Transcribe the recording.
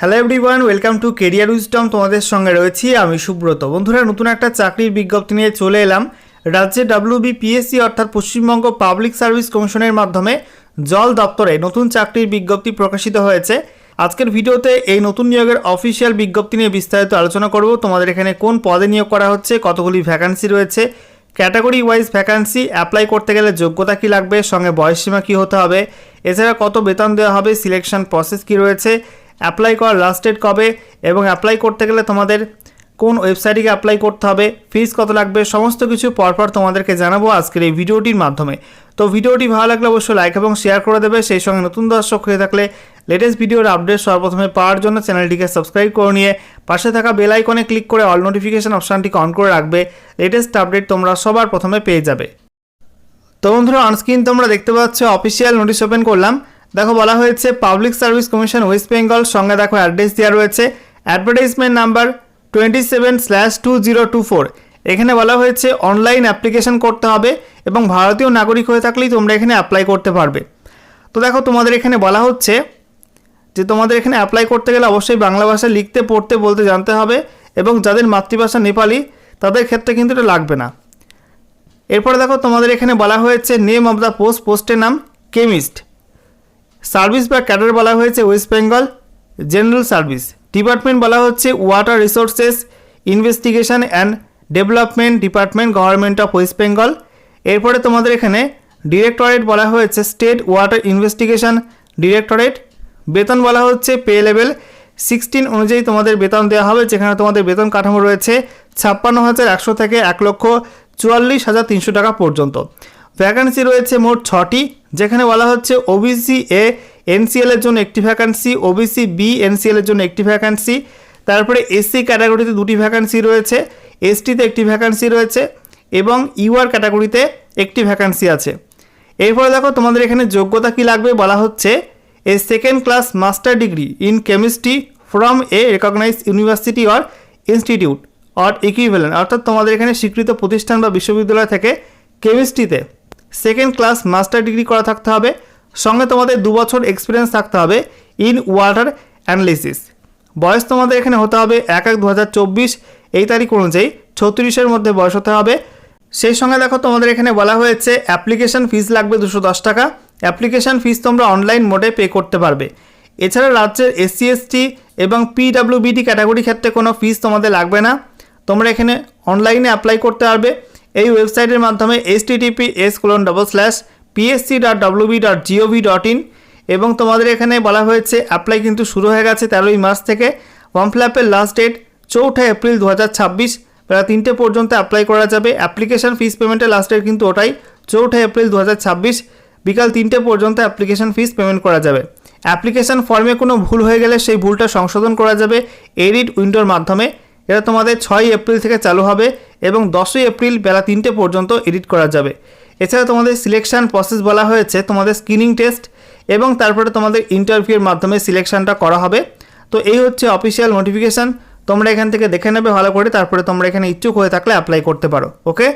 Hello everyone, welcome to career wisdom. তোমাদের সঙ্গে রয়েছি আমি সুব্রত। বন্ধুরা, নতুন একটা চাকরির বিজ্ঞপ্তি নিয়ে চলে এলাম। রাজ্যে WBPSC অর্থাৎ পশ্চিমবঙ্গ পাবলিক সার্ভিস কমিশনের মাধ্যমে জল দপ্তরে নতুন চাকরির বিজ্ঞপ্তি প্রকাশিত হয়েছে। আজকের ভিডিওতে এই নতুন নিয়োগের অফিসিয়াল বিজ্ঞপ্তি নিয়ে বিস্তারিত আলোচনা করব। তোমাদের এখানে কোন পদে নিয়োগ করা হচ্ছে, কতগুলি ভ্যাকান্সি রয়েছে, ক্যাটাগরি ওয়াইজ ভ্যাকান্সি, অ্যাপ্লাই করতে গেলে যোগ্যতা কী লাগবে, সঙ্গে বয়সসীমা কী হতে হবে, এছাড়া কত বেতন দেওয়া হবে, সিলেকশন প্রসেস কী রয়েছে, অ্যাপ্লাই করার লাস্ট ডেট কবে এবং অ্যাপ্লাই করতে গেলে তোমাদের কোন ওয়েবসাইটে অ্যাপ্লাই করতে হবে, ফিস কত লাগবে, সমস্ত কিছু পরপর তোমাদেরকে জানাবো আজকের এই ভিডিওটির মাধ্যমে। তো ভিডিওটি ভালো লাগলে অবশ্যই লাইক এবং শেয়ার করে দেবে। সেই সঙ্গে নতুন দর্শক হয়ে থাকলে লেটেস্ট ভিডিওর আপডেট সর্বপ্রথমে পাওয়ার জন্য চ্যানেলটিকে সাবস্ক্রাইব করে নিয়ে পাশে থাকা বেল আইকনে ক্লিক করে অল নোটিফিকেশন অপশানটিকে অন করে রাখবে। লেটেস্ট আপডেট তোমরা সবার প্রথমে পেয়ে যাবে। তো বন্ধুরা, অনস্ক্রিন তোমরা দেখতে পাচ্ছ অফিসিয়াল নোটিশ ওপেন করলাম। দেখো বলা হয়েছে public service commission West Bengal, সঙ্গে দেখো অ্যাড্রেস দেওয়া রয়েছে, অ্যাডভার্টাইজমেন্ট নাম্বার 27/2024। এখানে বলা হয়েছে অনলাইন অ্যাপ্লিকেশন করতে হবে এবং ভারতীয় নাগরিক হয়ে থাকলেই তোমরা এখানে অ্যাপ্লাই করতে পারবে। তো দেখো তোমাদের এখানে বলা হচ্ছে যে তোমাদের এখানে অ্যাপ্লাই করতে গেলে অবশ্যই বাংলা ভাষা লিখতে পড়তে বলতে জানতে হবে এবং যাদের মাতৃভাষা নেপালি তাদের ক্ষেত্রে কিন্তু এটা লাগবে না। এরপরে দেখো তোমাদের এখানে বলা হয়েছে নেম অফ দ্য পোস্ট, পোস্টের নাম কেমিস্ট, সার্ভিস বা ক্যাডার বলা হয়েছে West Bengal general service, department বলা হচ্ছে water resources investigation and development department, government of West Bengal. এরপরে তোমাদের এখানে ডিরেক্টরেট বলা হয়েছে স্টেট ওয়াটার ইনভেস্টিগেশন ডিরেক্টরেট, বেতন বলা হচ্ছে পে লেভেল 16 অনুযায়ী তোমাদের বেতন দেওয়া হবে, যেখানে তোমাদের বেতন কাঠামো রয়েছে 56,100 থেকে 1,44,300 টাকা পর্যন্ত। ভ্যাকান্সি রয়েছে মোট 6টি, যেখানে বলা হচ্ছে ওবিসি এ এনসিএল এর জন্য একটি ভ্যাকান্সি, ওবিসি বি এনসিএল এর জন্য একটি ভ্যাকান্সি, তারপরে এসসি ক্যাটাগরিতে 2টি ভ্যাকান্সি রয়েছে, এসটিতে একটি ভ্যাকান্সি রয়েছে এবং ইউআর ক্যাটাগরিতে একটি ভ্যাকান্সি আছে। এরপরে দেখো তোমাদের এখানে যোগ্যতা কী লাগবে, বলা হচ্ছে a second class master degree in chemistry from a recognised university or institute or equivalent, অর্থাৎ তোমাদের এখানে স্বীকৃত প্রতিষ্ঠান বা বিশ্ববিদ্যালয় থেকে কেমিস্ট্রিতে সেকেন্ড ক্লাস মাস্টার ডিগ্রি করা থাকতে হবে, সঙ্গে তোমাদের 2 বছর এক্সপিরিয়েন্স থাকতে হবে ইন ওয়াটার অ্যানালিসিস। বয়স তোমাদের এখানে হতে হবে 1/1/2024 এই তারিখ অনুযায়ী 36-এর মধ্যে বয়স হতে হবে। সেই সঙ্গে দেখো তোমাদের এখানে বলা হয়েছে অ্যাপ্লিকেশন ফিস লাগবে 210 টাকা। অ্যাপ্লিকেশন ফিস তোমরা অনলাইন মোডে পে করতে পারবে। এছাড়া রাজ্যের SC ST এবং PWBD ক্যাটাগরি ক্ষেত্রে কোনো ফিস তোমাদের লাগবে না, তোমরা এখানে অনলাইনে অ্যাপ্লাই করতে পারবে এই ওয়েবসাইটের মাধ্যমে https://psc.wb.gov.in। এবং তোমাদের এখানে বলা হয়েছে অ্যাপ্লাই কিন্তু শুরু হয়ে গেছে 13ই মার্চ থেকে। ফর্ম ফিল আপের লাস্ট ডেট 4 এপ্রিল 2026 বেলা 3টে পর্যন্ত অ্যাপ্লাই করা যাবে। অ্যাপ্লিকেশন ফিস পেমেন্টের লাস্ট ডেট কিন্তু ওটাই 4 এপ্রিল 2026 বিকাল 3টে পর্যন্ত অ্যাপ্লিকেশন ফিস পেমেন্ট করা যাবে। অ্যাপ্লিকেশন ফর্মে কোনো ভুল হয়ে গেলে সেই ভুলটা সংশোধন করা যাবে এডিট উইন্ডোর মাধ্যমে। এটা তোমাদের 6 এপ্রিল থেকে চালু হবে এবং 10 এপ্রিল বেলা 3টে পর্যন্ত এডিট করা যাবে। এছাড়া তোমাদের সিলেকশন প্রসেস বলা হয়েছে তোমাদের স্ক্রিনিং টেস্ট এবং তারপরে তোমাদের ইন্টারভিউর মাধ্যমে সিলেকশনটা করা হবে। তো এই হচ্ছে অফিসিয়াল নোটিফিকেশান, তোমরা এখান থেকে দেখে নেবে ভালো করে, তারপরে তোমরা এখানে ইচ্ছুক হয়ে থাকলে অ্যাপ্লাই করতে পারো। ওকে।